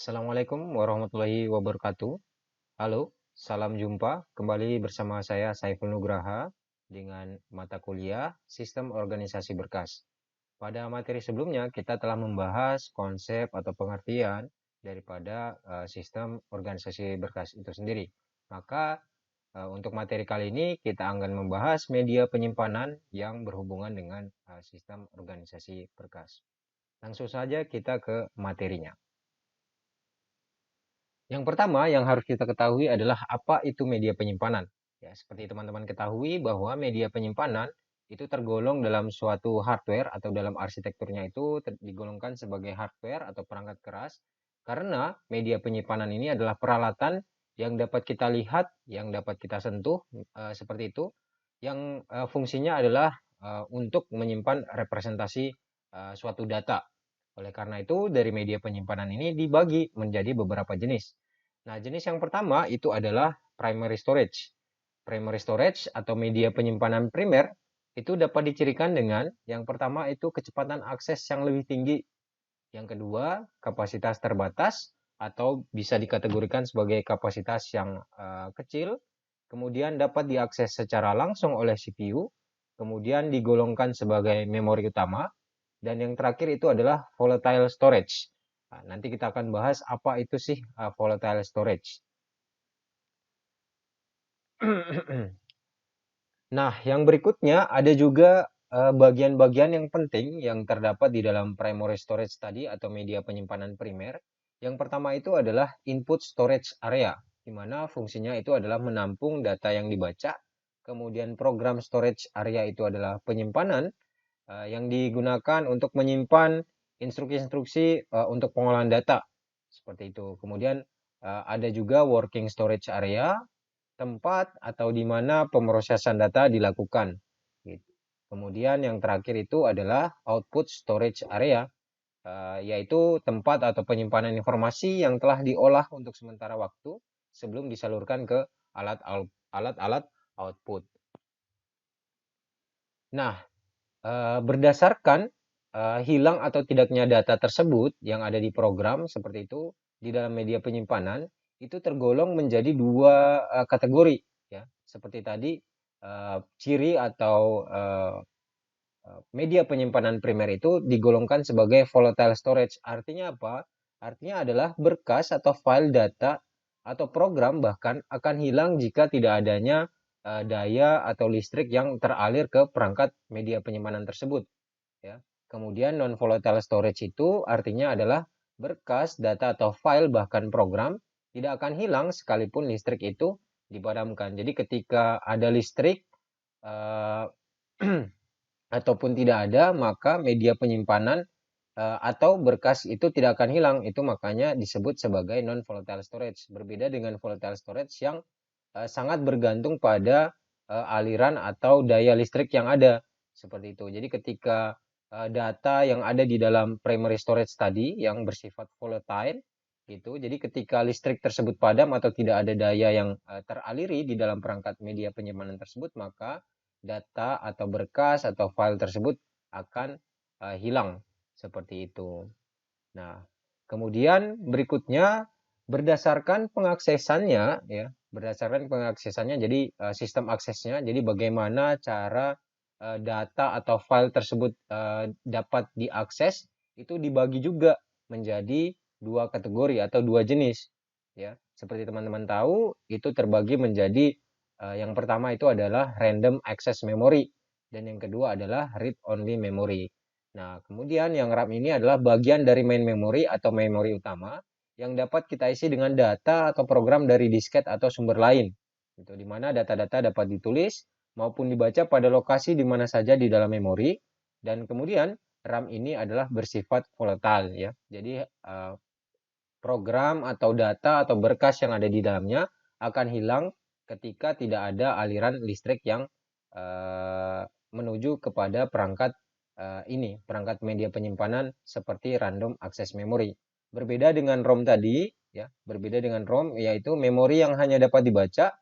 Assalamualaikum warahmatullahi wabarakatuh. Halo, salam jumpa kembali bersama saya Saiful Nugraha dengan mata kuliah Sistem Organisasi Berkas. Pada materi sebelumnya kita telah membahas konsep atau pengertian daripada sistem organisasi berkas itu sendiri. Maka untuk materi kali ini kita akan membahas media penyimpanan yang berhubungan dengan sistem organisasi berkas. Langsung saja kita ke materinya. Yang pertama yang harus kita ketahui adalah apa itu media penyimpanan. Ya, seperti teman-teman ketahui bahwa media penyimpanan itu tergolong dalam suatu hardware atau dalam arsitekturnya itu digolongkan sebagai hardware atau perangkat keras karena media penyimpanan ini adalah peralatan yang dapat kita lihat, yang dapat kita sentuh seperti itu, yang fungsinya adalah untuk menyimpan representasi suatu data. Oleh karena itu, dari media penyimpanan ini dibagi menjadi beberapa jenis. Nah, jenis yang pertama itu adalah primary storage. Primary storage atau media penyimpanan primer itu dapat dicirikan dengan yang pertama itu kecepatan akses yang lebih tinggi. Yang kedua, kapasitas terbatas atau bisa dikategorikan sebagai kapasitas yang kecil. Kemudian dapat diakses secara langsung oleh CPU. Kemudian digolongkan sebagai memori utama. Dan yang terakhir itu adalah volatile storage. Nah, nanti kita akan bahas apa itu sih volatile storage. Nah, yang berikutnya ada juga bagian-bagian yang penting yang terdapat di dalam primary storage tadi atau media penyimpanan primer. Yang pertama itu adalah input storage area, di mana fungsinya itu adalah menampung data yang dibaca. Kemudian program storage area itu adalah penyimpanan yang digunakan untuk menyimpan instruksi-instruksi untuk pengolahan data. Seperti itu. Kemudian ada juga working storage area, tempat atau di mana pemrosesan data dilakukan. Gitu. Kemudian yang terakhir itu adalah output storage area, yaitu tempat atau penyimpanan informasi yang telah diolah untuk sementara waktu sebelum disalurkan ke alat-alat output. Nah, berdasarkan hilang atau tidaknya data tersebut yang ada di program seperti itu di dalam media penyimpanan itu tergolong menjadi dua kategori ya. Seperti tadi ciri atau media penyimpanan primer itu digolongkan sebagai volatile storage. Artinya apa? Artinya adalah berkas atau file data atau program bahkan akan hilang jika tidak adanya daya atau listrik yang teralir ke perangkat media penyimpanan tersebut. Ya. Kemudian non volatile storage itu artinya adalah berkas, data atau file bahkan program tidak akan hilang sekalipun listrik itu dipadamkan. Jadi ketika ada listrik ataupun tidak ada, maka media penyimpanan atau berkas itu tidak akan hilang. Itu makanya disebut sebagai non volatile storage. Berbeda dengan volatile storage yang sangat bergantung pada aliran atau daya listrik yang ada. Seperti itu. Jadi ketika data yang ada di dalam primary storage tadi yang bersifat volatile gitu. Jadi ketika listrik tersebut padam atau tidak ada daya yang teraliri di dalam perangkat media penyimpanan tersebut, maka data atau berkas atau file tersebut akan hilang seperti itu. Nah, kemudian berikutnya berdasarkan pengaksesannya ya, berdasarkan pengaksesannya jadi sistem aksesnya. Jadi bagaimana cara data atau file tersebut dapat diakses itu dibagi juga menjadi dua kategori atau dua jenis ya. Seperti teman-teman tahu, itu terbagi menjadi yang pertama itu adalah random access memory dan yang kedua adalah read only memory. Nah, kemudian yang RAM ini adalah bagian dari main memory atau memori utama yang dapat kita isi dengan data atau program dari disket atau sumber lain. Itu di mana data-data dapat ditulis maupun dibaca pada lokasi di mana saja di dalam memori dan kemudian RAM ini adalah bersifat volatile ya. Jadi program atau data atau berkas yang ada di dalamnya akan hilang ketika tidak ada aliran listrik yang menuju kepada perangkat perangkat media penyimpanan seperti random access memory. Berbeda dengan ROM tadi, ya, berbeda dengan ROM yaitu memori yang hanya dapat dibaca.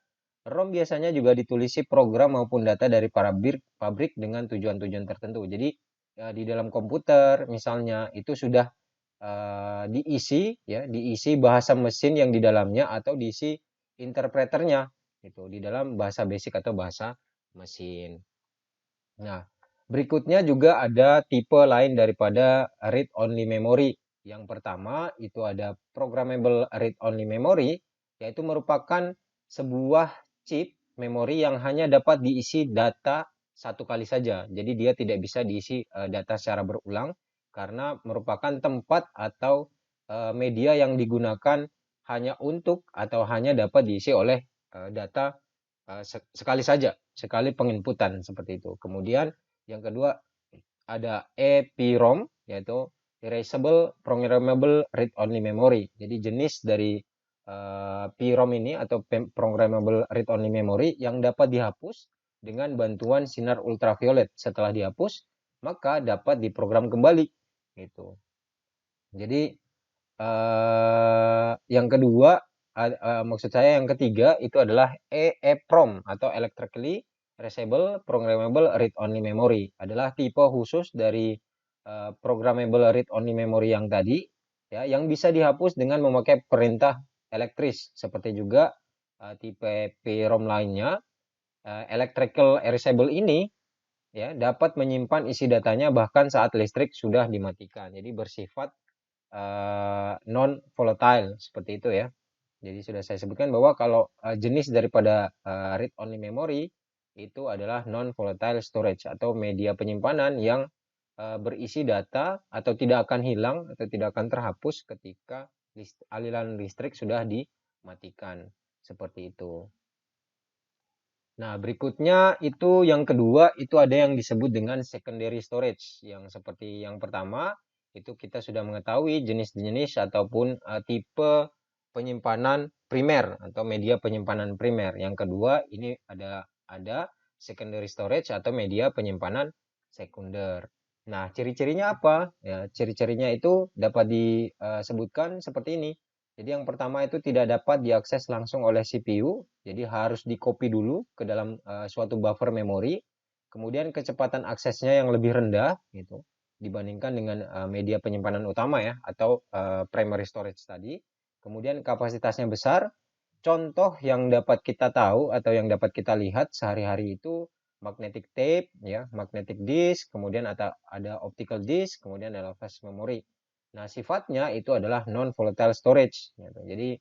ROM biasanya juga ditulisi program maupun data dari pabrik dengan tujuan-tujuan tertentu. Jadi di dalam komputer misalnya itu sudah diisi bahasa mesin yang di dalamnya atau diisi interpreternya itu di dalam bahasa basic atau bahasa mesin. Nah, berikutnya juga ada tipe lain daripada read only memory. Yang pertama itu ada programmable read only memory, yaitu merupakan sebuah chip memori yang hanya dapat diisi data satu kali saja. Jadi dia tidak bisa diisi data secara berulang karena merupakan tempat atau media yang digunakan hanya untuk atau hanya dapat diisi oleh data sekali saja, sekali penginputan seperti itu. Kemudian yang kedua ada EPROM, yaitu Erasable Programmable Read Only Memory. Jadi jenis dari PROM ini atau Programmable Read Only Memory yang dapat dihapus dengan bantuan sinar ultraviolet. Setelah dihapus, maka dapat diprogram kembali. Gitu. Jadi yang kedua, maksud saya yang ketiga itu adalah EEPROM atau Electrically Erasable Programmable Read Only Memory. Adalah tipe khusus dari Programmable Read Only Memory yang tadi, ya, yang bisa dihapus dengan memakai perintah elektris. Seperti juga tipe PROM lainnya, Electrical Erasable ini ya dapat menyimpan isi datanya bahkan saat listrik sudah dimatikan. Jadi bersifat non volatile seperti itu ya. Jadi sudah saya sebutkan bahwa kalau jenis daripada read only memory itu adalah non volatile storage atau media penyimpanan yang berisi data atau tidak akan hilang atau tidak akan terhapus ketika aliran listrik sudah dimatikan seperti itu. Nah, berikutnya itu yang kedua itu ada yang disebut dengan secondary storage. Yang seperti yang pertama itu kita sudah mengetahui jenis-jenis ataupun tipe penyimpanan primer atau media penyimpanan primer. Yang kedua ini ada secondary storage atau media penyimpanan sekunder. Nah, ciri-cirinya apa? Ya, ciri-cirinya itu dapat disebutkan seperti ini. Jadi yang pertama itu tidak dapat diakses langsung oleh CPU, jadi harus di-copy dulu ke dalam suatu buffer memori. Kemudian kecepatan aksesnya yang lebih rendah gitu dibandingkan dengan media penyimpanan utama ya atau primary storage tadi. Kemudian kapasitasnya besar. Contoh yang dapat kita tahu atau yang dapat kita lihat sehari-hari itu magnetic tape ya, magnetic disk, kemudian ada optical disk, kemudian ada flash memory. Nah, sifatnya itu adalah non volatile storage gitu. Jadi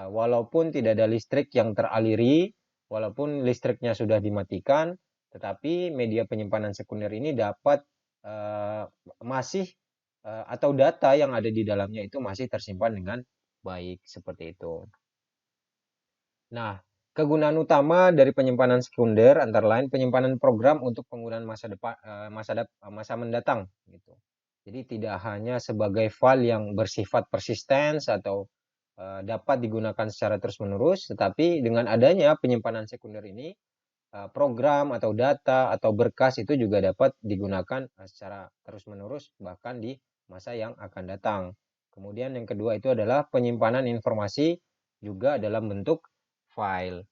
walaupun tidak ada listrik yang teraliri, walaupun listriknya sudah dimatikan, tetapi media penyimpanan sekunder ini dapat masih atau data yang ada di dalamnya itu masih tersimpan dengan baik seperti itu. Nah, kegunaan utama dari penyimpanan sekunder antara lain penyimpanan program untuk penggunaan masa depan masa mendatang gitu. Jadi tidak hanya sebagai file yang bersifat persisten atau dapat digunakan secara terus-menerus, tetapi dengan adanya penyimpanan sekunder ini program atau data atau berkas itu juga dapat digunakan secara terus-menerus bahkan di masa yang akan datang. Kemudian yang kedua itu adalah penyimpanan informasi juga dalam bentuk file.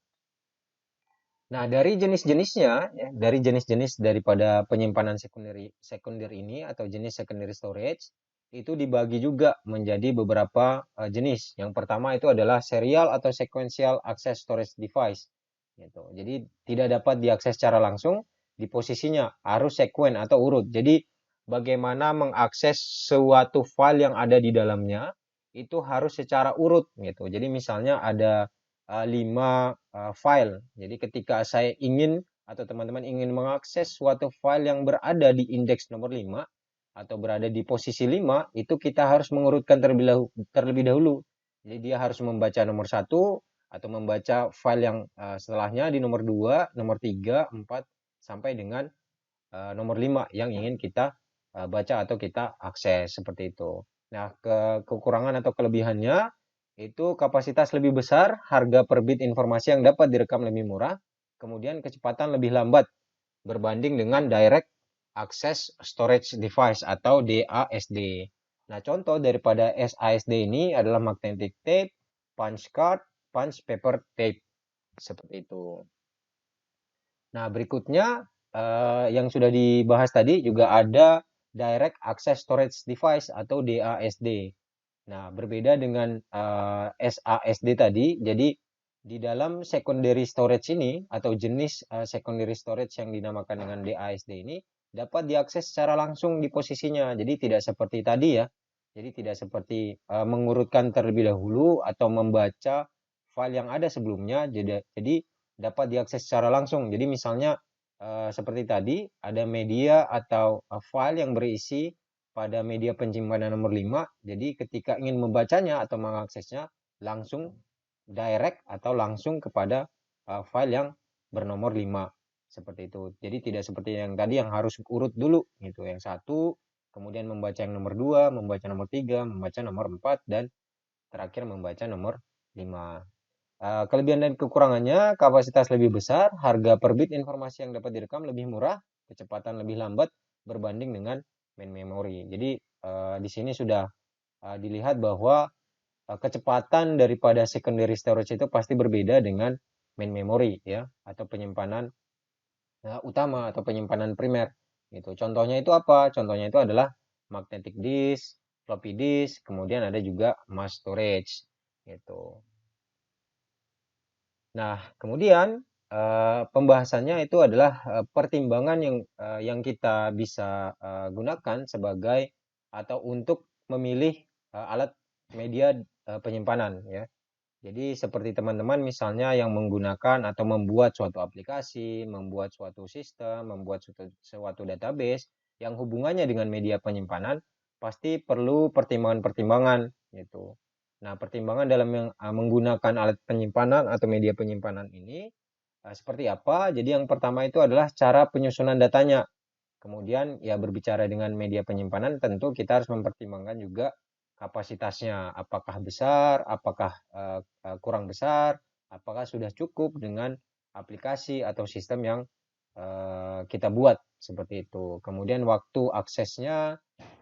Nah, dari jenis-jenisnya, ya, dari jenis-jenis daripada penyimpanan sekunder ini atau jenis secondary storage, itu dibagi juga menjadi beberapa jenis. Yang pertama itu adalah serial atau sequential access storage device. Gitu. Jadi tidak dapat diakses secara langsung, di posisinya harus sekuen atau urut. Jadi bagaimana mengakses suatu file yang ada di dalamnya, itu harus secara urut. Gitu. Jadi misalnya ada 5 file. Jadi ketika saya ingin atau teman-teman ingin mengakses suatu file yang berada di indeks nomor 5 atau berada di posisi 5, itu kita harus mengurutkan terlebih dahulu. Jadi dia harus membaca nomor 1 atau membaca file yang setelahnya di nomor 2, nomor 3, 4 sampai dengan nomor 5 yang ingin kita baca atau kita akses seperti itu. Nah, kekurangan atau kelebihannya itu kapasitas lebih besar, harga per bit informasi yang dapat direkam lebih murah, kemudian kecepatan lebih lambat berbanding dengan direct access storage device atau DASD. Nah, contoh daripada SASD ini adalah magnetic tape, punch card, punch paper tape. Seperti itu. Nah, berikutnya yang sudah dibahas tadi juga ada Direct Access Storage Device atau DASD. Nah, berbeda dengan SASD tadi, jadi di dalam secondary storage ini atau jenis secondary storage yang dinamakan dengan DASD ini dapat diakses secara langsung di posisinya. Jadi tidak seperti tadi ya. Jadi tidak seperti mengurutkan terlebih dahulu atau membaca file yang ada sebelumnya. Jadi dapat diakses secara langsung. Jadi misalnya seperti tadi ada media atau file yang berisi pada media penyimpanan nomor 5. Jadi ketika ingin membacanya atau mengaksesnya langsung direct atau langsung kepada file yang bernomor 5 seperti itu. Jadi tidak seperti yang tadi yang harus urut dulu gitu. Yang satu, kemudian membaca yang nomor 2, membaca nomor 3, membaca nomor 4 dan terakhir membaca nomor 5. Kelebihan dan kekurangannya, kapasitas lebih besar, harga per bit informasi yang dapat direkam lebih murah, kecepatan lebih lambat berbanding dengan main memory. Jadi di sini sudah dilihat bahwa kecepatan daripada secondary storage itu pasti berbeda dengan main memory ya atau penyimpanan utama atau penyimpanan primer. Gitu. Contohnya itu apa? Contohnya itu adalah magnetic disk, floppy disk, kemudian ada juga mass storage. Gitu. Nah, kemudian pembahasannya itu adalah pertimbangan yang kita bisa gunakan sebagai atau untuk memilih alat media penyimpanan ya. Jadi seperti teman-teman misalnya yang menggunakan atau membuat suatu aplikasi, membuat suatu sistem, membuat suatu database yang hubungannya dengan media penyimpanan, pasti perlu pertimbangan-pertimbangan gitu. Nah, pertimbangan dalam menggunakan alat penyimpanan atau media penyimpanan ini seperti apa? Jadi yang pertama itu adalah cara penyusunan datanya. Kemudian ya berbicara dengan media penyimpanan tentu kita harus mempertimbangkan juga kapasitasnya, apakah besar, apakah kurang besar, apakah sudah cukup dengan aplikasi atau sistem yang kita buat seperti itu. Kemudian waktu aksesnya,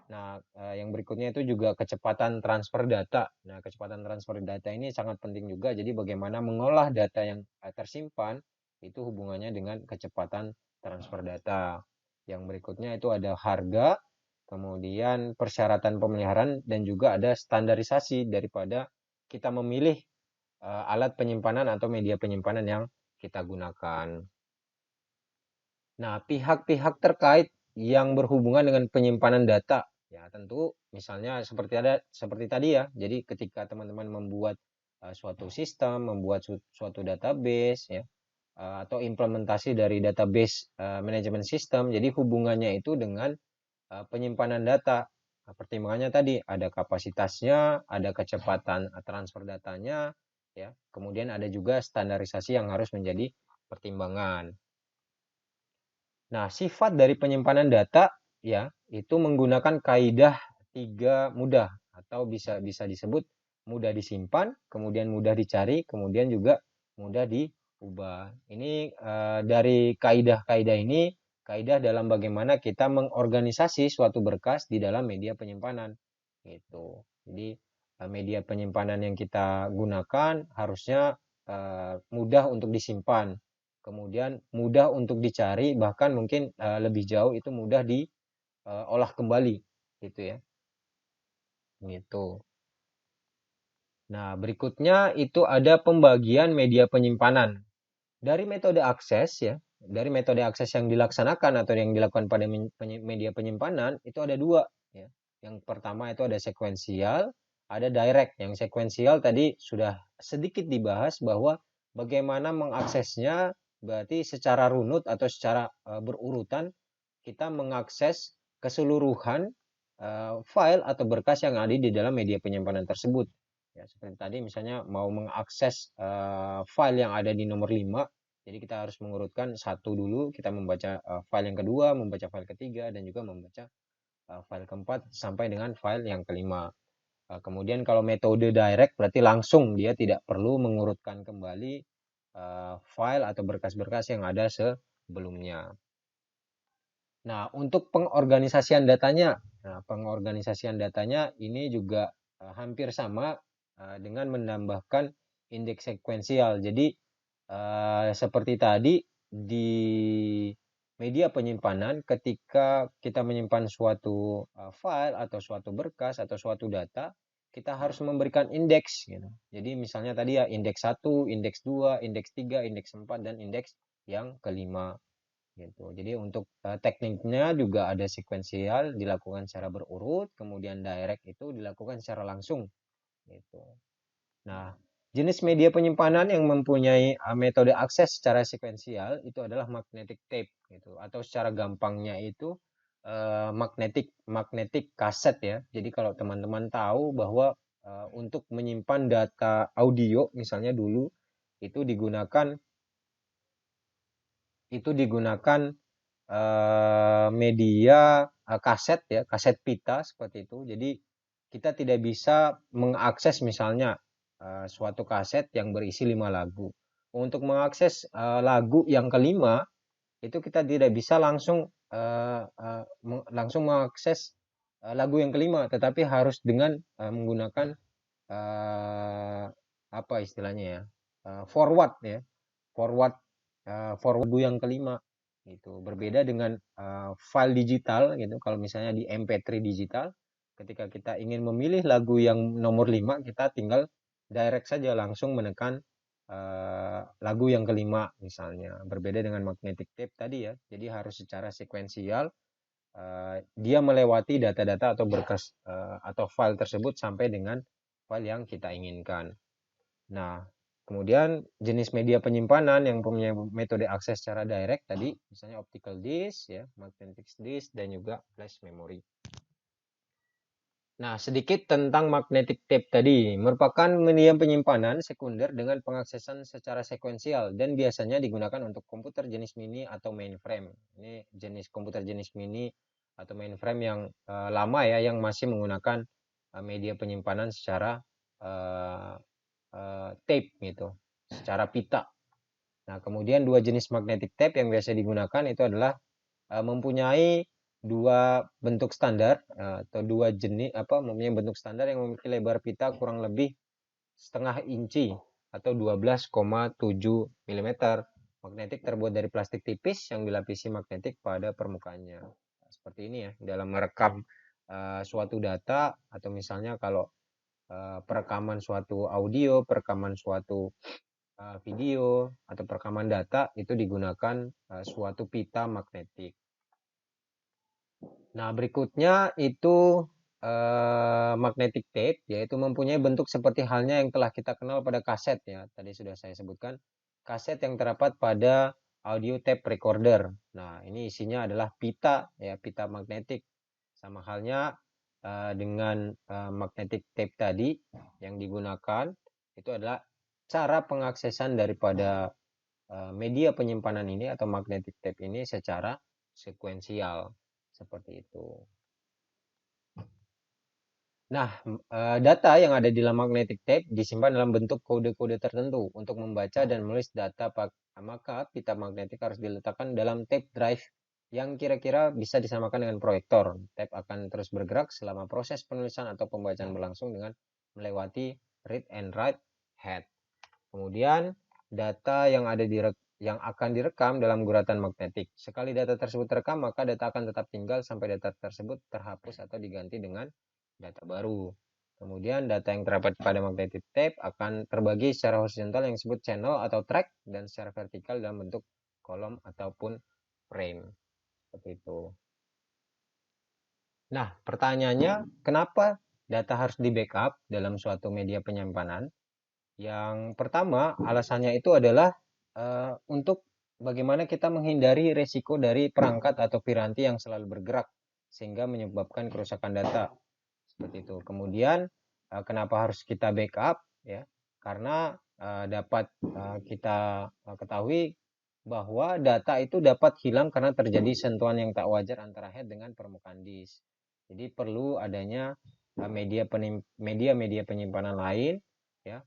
nah yang berikutnya itu juga kecepatan transfer data. Nah kecepatan transfer data ini sangat penting juga. Jadi bagaimana mengolah data yang tersimpan itu hubungannya dengan kecepatan transfer data. Yang berikutnya itu ada harga, kemudian persyaratan pemeliharaan dan juga ada standarisasi daripada kita memilih alat penyimpanan atau media penyimpanan yang kita gunakan. Nah, pihak-pihak terkait yang berhubungan dengan penyimpanan data, ya tentu misalnya seperti tadi ya. Jadi ketika teman-teman membuat suatu sistem, membuat suatu database ya, atau implementasi dari database manajemen sistem, jadi hubungannya itu dengan penyimpanan data. Nah, pertimbangannya tadi ada kapasitasnya, ada kecepatan transfer datanya, ya. Kemudian ada juga standarisasi yang harus menjadi pertimbangan. Nah, sifat dari penyimpanan data ya itu menggunakan kaidah 3 mudah atau bisa disebut mudah disimpan, kemudian mudah dicari, kemudian juga mudah diubah. Ini dari kaidah-kaidah ini kaidah dalam bagaimana kita mengorganisasi suatu berkas di dalam media penyimpanan gitu. Jadi media penyimpanan yang kita gunakan harusnya mudah untuk disimpan, kemudian mudah untuk dicari, bahkan mungkin lebih jauh itu mudah diolah kembali gitu ya. Gitu. Nah, berikutnya itu ada pembagian media penyimpanan. Dari metode akses ya, dari metode akses yang dilaksanakan atau yang dilakukan pada media penyimpanan itu ada dua ya. Yang pertama itu ada sekuensial, ada direct. Yang sekuensial tadi sudah sedikit dibahas bahwa bagaimana mengaksesnya berarti secara runut atau secara berurutan kita mengakses keseluruhan file atau berkas yang ada di dalam media penyimpanan tersebut. Ya, seperti tadi misalnya mau mengakses file yang ada di nomor 5, jadi kita harus mengurutkan satu dulu, kita membaca file yang kedua, membaca file ketiga, dan juga membaca file keempat sampai dengan file yang kelima. Kemudian kalau metode direct berarti langsung dia tidak perlu mengurutkan kembali file atau berkas-berkas yang ada sebelumnya. Nah, untuk pengorganisasian datanya, ini juga hampir sama dengan menambahkan indeks sekuensial. Jadi seperti tadi di media penyimpanan ketika kita menyimpan suatu file atau suatu berkas atau suatu data, kita harus memberikan indeks gitu. Jadi misalnya tadi ya indeks 1, indeks 2, indeks 3, indeks 4 dan indeks yang kelima gitu. Jadi untuk tekniknya juga ada sekuensial dilakukan secara berurut, kemudian direct itu dilakukan secara langsung gitu. Nah, jenis media penyimpanan yang mempunyai metode akses secara sekuensial itu adalah magnetic tape gitu, atau secara gampangnya itu magnetic kaset ya. Jadi kalau teman-teman tahu bahwa untuk menyimpan data audio misalnya dulu itu digunakan media kaset ya, kaset pita seperti itu. Jadi kita tidak bisa mengakses misalnya suatu kaset yang berisi 5 lagu. Untuk mengakses lagu yang kelima itu kita tidak bisa langsung mengakses lagu yang kelima, tetapi harus dengan menggunakan apa istilahnya ya, forward ya, forward forward lagu yang kelima itu berbeda dengan file digital gitu. Kalau misalnya di MP3 digital, ketika kita ingin memilih lagu yang nomor 5, kita tinggal direct saja langsung menekan lagu yang kelima misalnya. Berbeda dengan magnetic tape tadi ya. Jadi harus secara sekuensial dia melewati data-data atau berkas atau file tersebut sampai dengan file yang kita inginkan. Nah, kemudian jenis media penyimpanan yang punya metode akses secara direct tadi, misalnya optical disk, ya, magnetic disk, dan juga flash memory. Nah, sedikit tentang magnetic tape tadi. Merupakan media penyimpanan sekunder dengan pengaksesan secara sekuensial dan biasanya digunakan untuk komputer jenis mini atau mainframe. Ini jenis komputer jenis mini atau mainframe yang lama ya, yang masih menggunakan media penyimpanan secara tape gitu, secara pita. Nah, kemudian dua jenis magnetic tape yang biasa digunakan itu adalah mempunyai dua bentuk standar atau dua jenis mempunyai bentuk standar yang memiliki lebar pita kurang lebih setengah inci atau 12,7 mm. Magnetik terbuat dari plastik tipis yang dilapisi magnetik pada permukaannya. Seperti ini ya, dalam merekam suatu data atau misalnya kalau perekaman suatu audio, perekaman suatu video atau perekaman data itu digunakan suatu pita magnetik. Nah, berikutnya itu magnetic tape, yaitu mempunyai bentuk seperti halnya yang telah kita kenal pada kaset ya. Tadi sudah saya sebutkan, kaset yang terdapat pada audio tape recorder. Nah, ini isinya adalah pita ya, pita magnetik. Sama halnya dengan magnetic tape tadi yang digunakan itu adalah cara pengaksesan daripada media penyimpanan ini atau magnetic tape ini secara sekuensial seperti itu. Nah, data yang ada di dalam magnetic tape disimpan dalam bentuk kode-kode tertentu. Untuk membaca dan menulis data, maka pita magnetik harus diletakkan dalam tape drive yang kira-kira bisa disamakan dengan proyektor. Tape akan terus bergerak selama proses penulisan atau pembacaan berlangsung dengan melewati read and write head. Kemudian data yang akan direkam dalam guratan magnetik. Sekali data tersebut terekam, maka data akan tetap tinggal sampai data tersebut terhapus atau diganti dengan data baru. Kemudian data yang terdapat pada magnetic tape akan terbagi secara horizontal yang disebut channel atau track dan secara vertikal dalam bentuk kolom ataupun frame. Seperti itu. Nah, pertanyaannya, kenapa data harus di-backup dalam suatu media penyimpanan? Yang pertama, alasannya itu adalah untuk bagaimana kita menghindari resiko dari perangkat atau piranti yang selalu bergerak sehingga menyebabkan kerusakan data. Seperti itu. Kemudian kenapa harus kita backup ya? Karena dapat kita ketahui bahwa data itu dapat hilang karena terjadi sentuhan yang tak wajar antara head dengan permukaan disk. Jadi perlu adanya media penyimpanan lain ya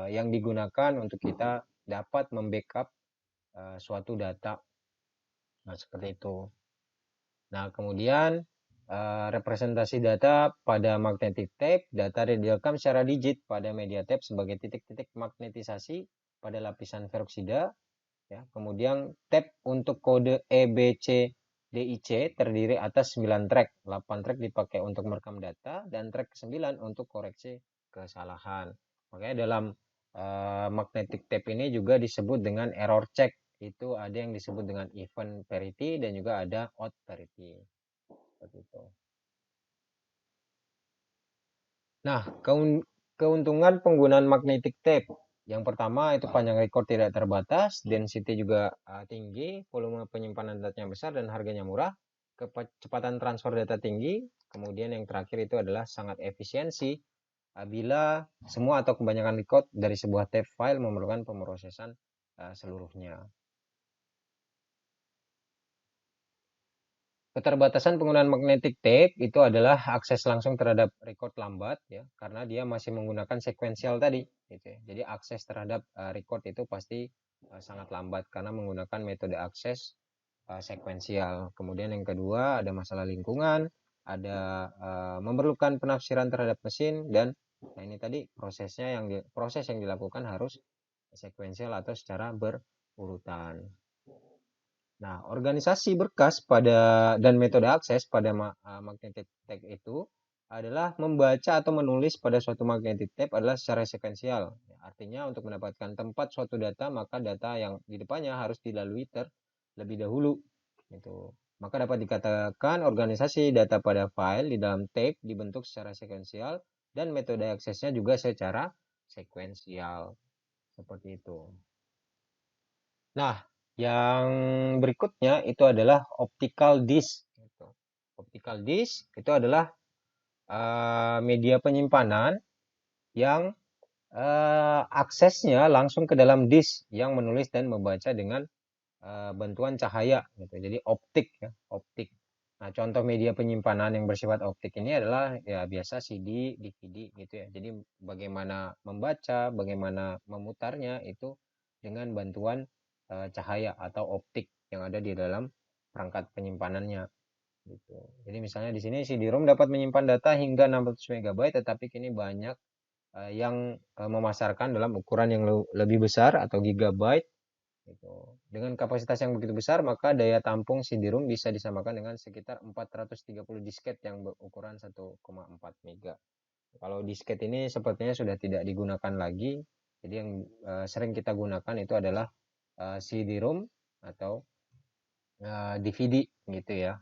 yang digunakan untuk kita dapat membackup suatu data. Nah, seperti itu. Nah, kemudian representasi data pada magnetic tape, data direkam secara digit pada media tape sebagai titik-titik magnetisasi pada lapisan peroksida ya. Kemudian tab untuk kode EBCDIC terdiri atas 9 track. 8 track dipakai untuk merekam data dan track ke-9 untuk koreksi kesalahan. Makanya dalam magnetic tape ini juga disebut dengan error check. Itu ada yang disebut dengan event parity dan juga ada odd parity. Seperti itu. Nah, keuntungan penggunaan magnetic tape. Yang pertama itu panjang record tidak terbatas, density juga tinggi, volume penyimpanan datanya besar dan harganya murah, kecepatan transfer data tinggi, kemudian yang terakhir itu adalah sangat efisiensi bila semua atau kebanyakan record dari sebuah tape file memerlukan pemrosesan seluruhnya. Keterbatasan penggunaan magnetic tape itu adalah akses langsung terhadap record lambat ya, karena dia masih menggunakan sekuensial tadi gitu ya. Jadi akses terhadap record itu pasti sangat lambat karena menggunakan metode akses sekuensial. Kemudian yang kedua ada masalah lingkungan, ada memerlukan penafsiran terhadap mesin dan nah ini tadi proses yang dilakukan harus sekuensial atau secara berurutan. Nah, organisasi berkas dan metode akses pada magnetic tape itu adalah membaca atau menulis pada suatu magnetic tape adalah secara sekuensial. Artinya untuk mendapatkan tempat suatu data, maka data yang di depannya harus dilalui terlebih dahulu. Gitu. Maka dapat dikatakan organisasi data pada file di dalam tape dibentuk secara sekuensial dan metode aksesnya juga secara sekuensial. Seperti itu. Nah, yang berikutnya itu adalah optical disk. Optical disk itu adalah media penyimpanan yang aksesnya langsung ke dalam disk yang menulis dan membaca dengan bantuan cahaya. Gitu. Jadi optik ya, optik. Nah, contoh media penyimpanan yang bersifat optik ini adalah ya biasa CD, DVD gitu ya. Jadi bagaimana membaca, bagaimana memutarnya itu dengan bantuan cahaya atau optik yang ada di dalam perangkat penyimpanannya gitu. Jadi misalnya di sini CD-ROM dapat menyimpan data hingga 600 MB, tetapi kini banyak yang memasarkan dalam ukuran yang lebih besar atau gigabyte gitu. Dengan kapasitas yang begitu besar, maka daya tampung CD-ROM bisa disamakan dengan sekitar 430 disket yang berukuran 1,4 MB. Kalau disket ini sepertinya sudah tidak digunakan lagi. Jadi yang sering kita gunakan itu adalah CD-ROM atau DVD gitu ya.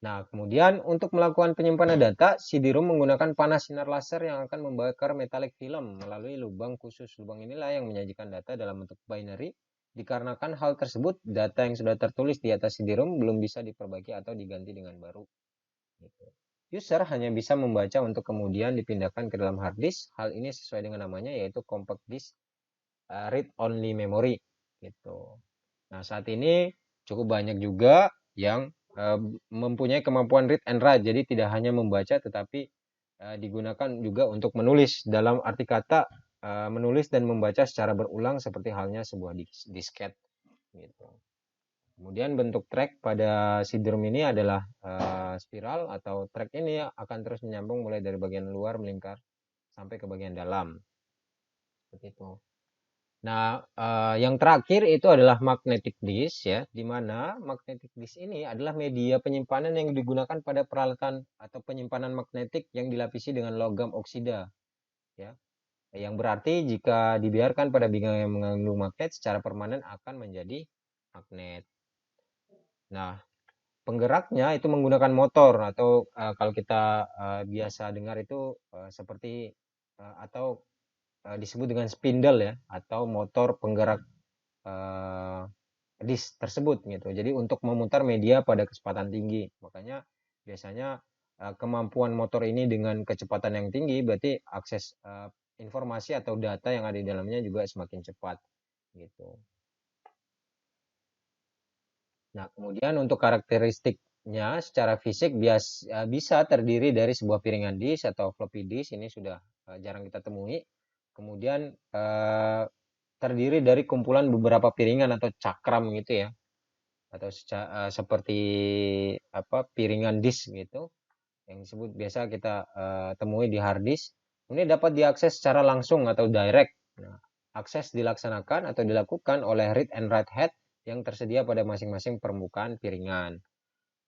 Nah, kemudian untuk melakukan penyimpanan data, CD-ROM menggunakan panas sinar laser yang akan membakar metalik film melalui lubang khusus. Lubang inilah yang menyajikan data dalam bentuk binary. Dikarenakan hal tersebut, data yang sudah tertulis di atas CD-ROM belum bisa diperbaiki atau diganti dengan baru. Gitu. User hanya bisa membaca untuk kemudian dipindahkan ke dalam hard disk. Hal ini sesuai dengan namanya yaitu compact disk read only memory gitu. Nah, saat ini cukup banyak juga yang mempunyai kemampuan read and write. Jadi tidak hanya membaca tetapi digunakan juga untuk menulis. Dalam arti kata menulis dan membaca secara berulang seperti halnya sebuah disket gitu. Kemudian bentuk track pada CD-ROM ini adalah spiral atau track ini akan terus menyambung mulai dari bagian luar melingkar sampai ke bagian dalam. Seperti itu. Nah, yang terakhir itu adalah magnetic disk ya, di mana magnetic disk ini adalah media penyimpanan yang digunakan pada peralatan atau penyimpanan magnetik yang dilapisi dengan logam oksida ya. Yang berarti jika dibiarkan pada bidang yang mengandung magnet secara permanen akan menjadi magnet. Nah, penggeraknya itu menggunakan motor atau kalau kita biasa dengar itu seperti atau disebut dengan spindle ya atau motor penggerak disk tersebut gitu. Jadi untuk memutar media pada kecepatan tinggi. Makanya biasanya kemampuan motor ini dengan kecepatan yang tinggi berarti akses informasi atau data yang ada di dalamnya juga semakin cepat gitu. Nah, kemudian untuk karakteristiknya secara fisik bisa terdiri dari sebuah piringan disk atau floppy disk, ini sudah jarang kita temui. Kemudian terdiri dari kumpulan beberapa piringan atau cakram gitu ya, atau seperti apa piringan disk gitu, yang disebut biasa kita temui di hard disk. Ini dapat diakses secara langsung atau direct Nah, akses dilaksanakan atau dilakukan oleh read and write head yang tersedia pada masing-masing permukaan piringan.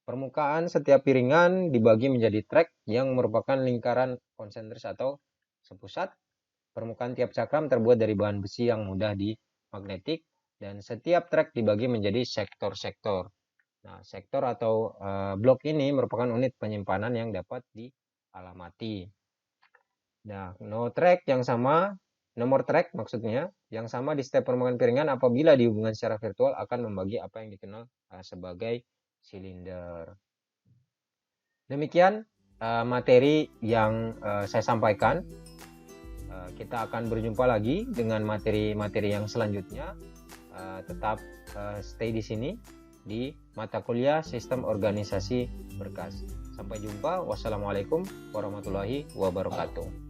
Permukaan setiap piringan dibagi menjadi track yang merupakan lingkaran konsentris atau sepusat. Permukaan tiap cakram terbuat dari bahan besi yang mudah dimagnetik dan setiap track dibagi menjadi sektor-sektor. Nah, sektor atau blok ini merupakan unit penyimpanan yang dapat dialamati. Nah, nomor track maksudnya yang sama di setiap permukaan piringan apabila dihubungkan secara virtual akan membagi apa yang dikenal sebagai silinder. Demikian materi yang saya sampaikan. Kita akan berjumpa lagi dengan materi-materi yang selanjutnya. Tetap stay di sini di mata kuliah Sistem Organisasi Berkas. Sampai jumpa. Wassalamualaikum warahmatullahi wabarakatuh.